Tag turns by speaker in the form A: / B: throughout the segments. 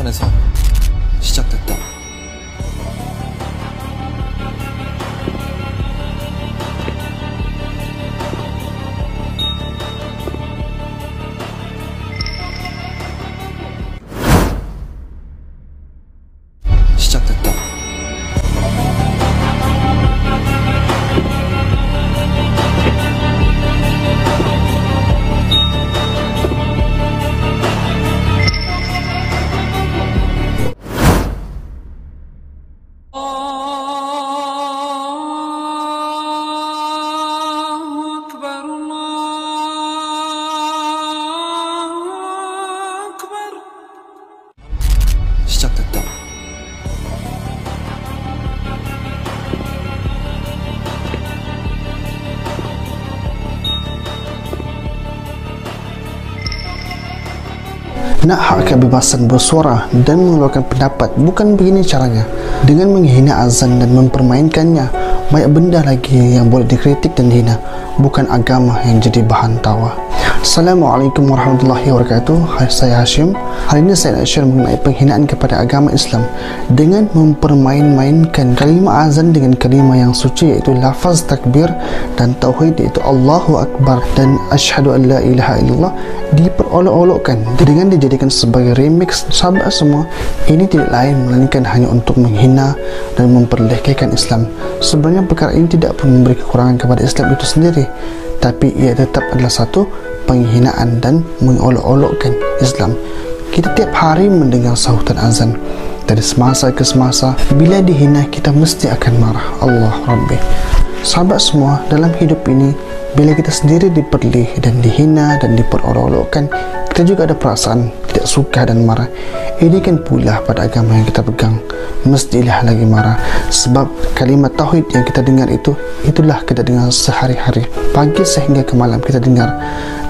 A: 안에서 시작됐다. 시작됐다. 시작됐다.
B: Nak hak kebebasan bersuara dan mengeluarkan pendapat, bukan begini caranya. Dengan menghina azan dan mempermainkannya, banyak benda lagi yang boleh dikritik dan dihina, bukan agama yang jadi bahan tawa. Assalamualaikum warahmatullahi wabarakatuh. Hai, saya Hashim. Hari ini saya nak share mengenai penghinaan kepada agama Islam dengan mempermain-mainkan kalimah azan dengan kalimah yang suci, iaitu lafaz takbir dan tauhid, iaitu Allahu Akbar dan asyhadu an la ilaha illallah, diperolok-olokkan dengan dijadikan sebagai remix. Sahabat semua, ini tidak lain melainkan hanya untuk menghina dan memperlekehkan Islam. Sebenarnya perkara ini tidak pun memberi kekurangan kepada Islam itu sendiri, tapi ia tetap adalah satu penghinaan dan mengolok-olokkan Islam. Kita tiap hari mendengar sahutan azan dari semasa ke semasa. Bila dihina, kita mesti akan marah. Allah Rabbi. Sahabat semua, dalam hidup ini, bila kita sendiri diperlih dan dihina dan diperolok-olokkan, kita juga ada perasaan tidak suka dan marah. Ini kan pula pada agama yang kita pegang, mestilah lagi marah. Sebab kalimat tauhid yang kita dengar itulah kita dengar sehari-hari, pagi sehingga ke malam kita dengar,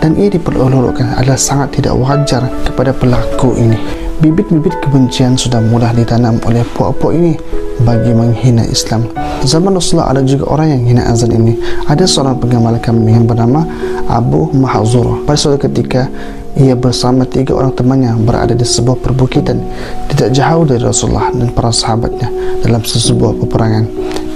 B: dan ia diperolok-olokkan adalah sangat tidak wajar kepada pelaku ini. Bibit-bibit kebencian sudah mudah ditanam oleh puak-puak ini bagi menghina Islam. Zaman Rasulullah ada juga orang yang hina azan ini. Ada seorang penggemar kambing yang bernama Abu Mahzurah. Pada suatu ketika, ia bersama 3 orang temannya berada di sebuah perbukitan tidak jauh dari Rasulullah dan para sahabatnya dalam sebuah peperangan.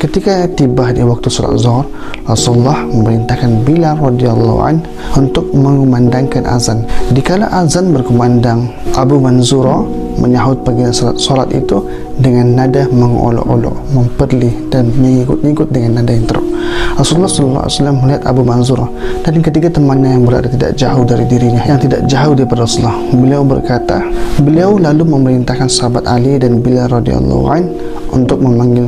B: Ketika tiba di waktu salat zuhur, Rasulullah memerintahkan Bilal radhiyallahu an untuk mengumandangkan azan. Dikala azan berkumandang, Abu Manzurah menyahut panggilan salat itu dengan nada mengolok-olok, memperlih dan mengikut-ikut dengan nada yang teruk. Rasulullah SAW melihat Abu Manzurah dan ketiga temannya yang berada tidak jauh dari dirinya, yang tidak jauh daripada Rasulullah. Beliau lalu memerintahkan sahabat Ali dan Bilal radhiyallahu an untuk memanggil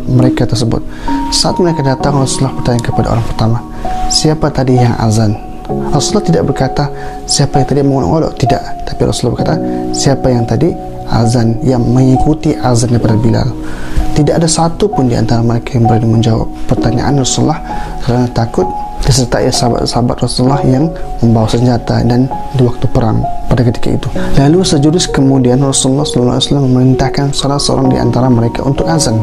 B: mereka tersebut. Saat mereka datang, Rasulullah bertanya kepada orang pertama, siapa tadi yang azan? Rasulullah tidak berkata siapa yang tadi mengolok-olok, tidak, tapi Rasulullah berkata siapa yang tadi azan, yang mengikuti azan daripada Bilal. Tidak ada satu pun di antara mereka yang berani menjawab pertanyaan Rasulullah kerana takut disertai sahabat-sahabat Rasulullah yang membawa senjata dan di waktu perang pada ketika itu. Lalu sejurus kemudian Rasulullah SAW memerintahkan salah seorang di antara mereka untuk azan.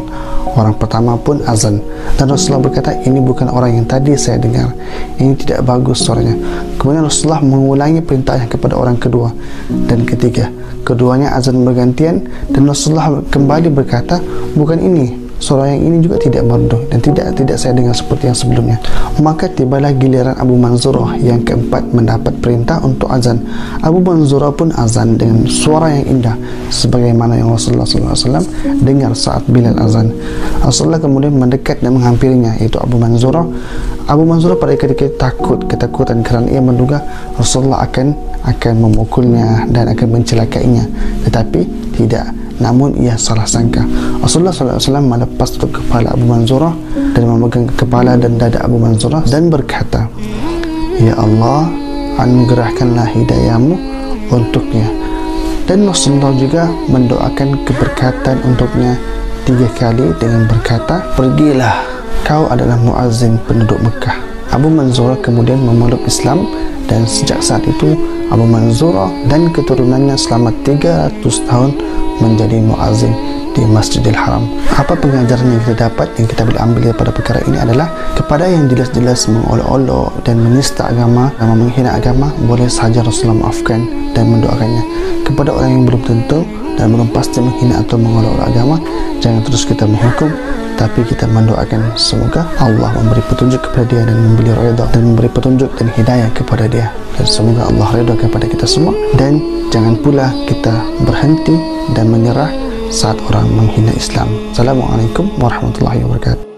B: Orang pertama pun azan dan Rasulullah berkata, ini bukan orang yang tadi saya dengar, ini tidak bagus suaranya. Kemudian Rasulullah mengulangi perintahnya kepada orang kedua dan ketiga. Keduanya azan bergantian dan Rasulullah kembali berkata, bukan ini, suara yang ini juga tidak merdu dan tidak saya dengar seperti yang sebelumnya. Maka tibalah giliran Abu Manzurah yang keempat mendapat perintah untuk azan. Abu Manzurah pun azan dengan suara yang indah sebagaimana yang Rasulullah SAW dengar saat Bilal azan. Rasulullah kemudian mendekat dan menghampirinya, yaitu Abu Manzurah. Abu Manzurah pada ketika ketakutan kerana ia menduga Rasulullah akan memukulnya dan akan mencelakainya, tetapi tidak. Namun ia salah sangka. Rasulullah SAW melepas tutup kepala Abu Manzurah dan memegang kepala dan dada Abu Manzurah dan berkata, ya Allah, anugerahkanlah hidayahmu untuknya. Dan Rasulullah juga mendoakan keberkatan untuknya 3 kali dengan berkata, pergilah, kau adalah muazzin penduduk Mekah. Abu Manzurah kemudian memeluk Islam dan sejak saat itu Abu Manzurah dan keturunannya selama 300 tahun menjadi muazzin di Masjidil Haram. Apa pengajaran yang kita dapat, yang kita boleh ambil daripada perkara ini adalah kepada yang jelas-jelas mengolok-olok dan menista agama, menghina agama, boleh sahaja Rasulullah maafkan dan mendoakannya. Kepada orang yang belum tentu dan belum pasti menghina atau mengolok-olok agama, jangan terus kita menghukum, tapi kita mendoakan semoga Allah memberi petunjuk kepada dia dan memberi redha dan memberi petunjuk dan hidayah kepada dia, dan semoga Allah redha kepada kita semua. Dan jangan pula kita berhenti dan menyerah saat orang menghina Islam. Assalamualaikum warahmatullahi wabarakatuh.